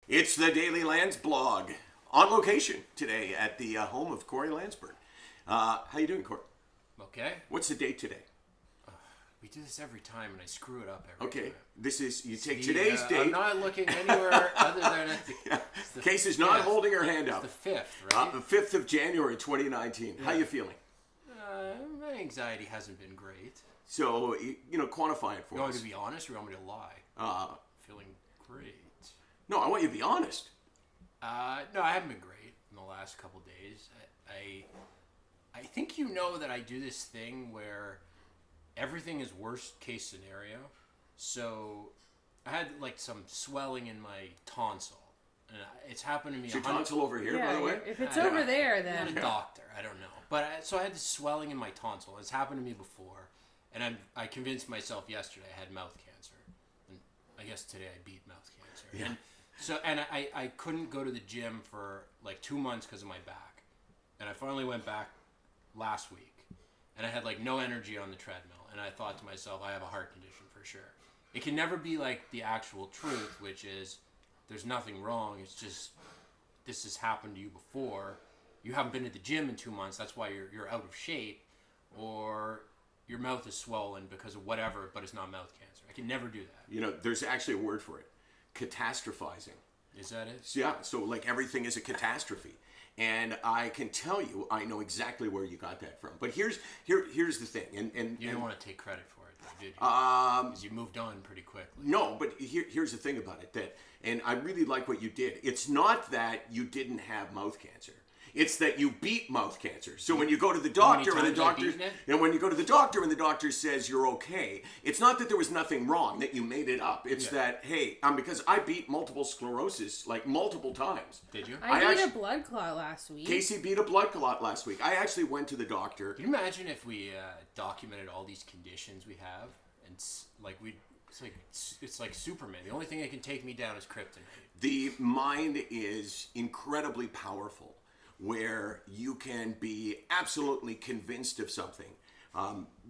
It's the Daily Landsblog on location today at the home of Corey Landsberg. How you doing, Corey? Okay. What's the date today? We do this every time, and I screw it up every time. Okay, this is, you take today's date. I'm not looking anywhere other than at the Case is not holding her hand up. It's the 5th, right? The 5th of January, 2019. Yeah. How you feeling? My anxiety hasn't been great. So, quantify it for You want us. me to be honest, or you want me to lie? Feeling great. No, I want you to be honest. No, I haven't been great in the last couple days. I think you know that I do this thing where everything is worst case scenario. So I had like some swelling in my tonsil. And it's happened to me. Is your tonsil over here, by the way? If it's over there, then... I'm not a doctor. I don't know. But so I had this swelling in my tonsil. It's happened to me before. And I convinced myself yesterday I had mouth cancer. And I guess today I beat mouth cancer. Yeah. And so I couldn't go to the gym for like 2 months because of my back. And I finally went back last week. And I had like no energy on the treadmill. And I thought to myself, I have a heart condition for sure. It can never be like the actual truth, which is there's nothing wrong. It's just this has happened to you before. You haven't been to the gym in 2 months. That's why you're out of shape. Or your mouth is swollen because of whatever, but it's not mouth cancer. I can never do that. There's actually a word for it. Catastrophizing. Is that it? Yeah, so like everything is a catastrophe. And I can tell you, I know exactly where you got that from. But here's the thing. And you don't want to take credit for it, though, did you? Because you moved on pretty quickly. No, but here's the thing about it. And I really like what you did. It's not that you didn't have mouth cancer. It's that you beat mouth cancer. So when you go to the doctor and when you go to the doctor and the doctor says you're okay, it's not that there was nothing wrong, that you made it up. It's that, hey, because I beat multiple sclerosis like multiple times. Did you? I beat a blood clot last week. Casey beat a blood clot last week. I actually went to the doctor. Can you imagine if we documented all these conditions we have and it's like Superman. The only thing that can take me down is kryptonite. The mind is incredibly powerful, where you can be absolutely convinced of something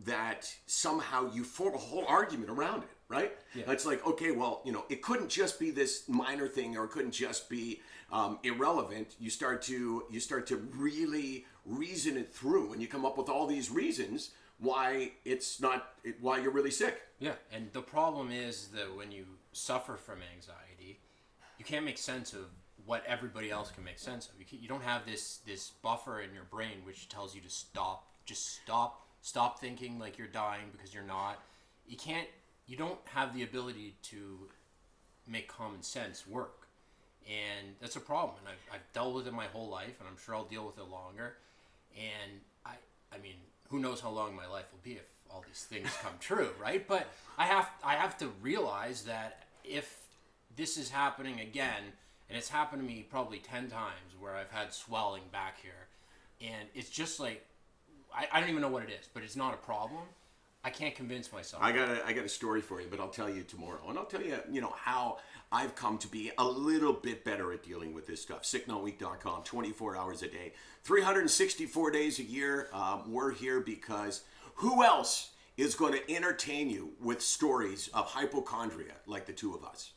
that somehow you form a whole argument around it, right? Yeah. It's like, okay, well, it couldn't just be this minor thing, or it couldn't just be irrelevant. You start to really reason it through, and you come up with all these reasons why why you're really sick. Yeah, and the problem is that when you suffer from anxiety, you can't make sense of what everybody else can make sense of. You don't have this buffer in your brain which tells you to stop. Just stop thinking like you're dying, because you're not. You don't have the ability to make common sense work. And that's a problem. And I've dealt with it my whole life, and I'm sure I'll deal with it longer. And I mean, who knows how long my life will be if all these things come true, right? But I have to realize that if this is happening again, and it's happened to me probably 10 times where I've had swelling back here, and it's just like, I don't even know what it is, but it's not a problem. I can't convince myself. I got a story for you, but I'll tell you tomorrow. And I'll tell you, how I've come to be a little bit better at dealing with this stuff. SickNotWeak.com, 24 hours a day, 364 days a year. We're here because who else is going to entertain you with stories of hypochondria like the two of us?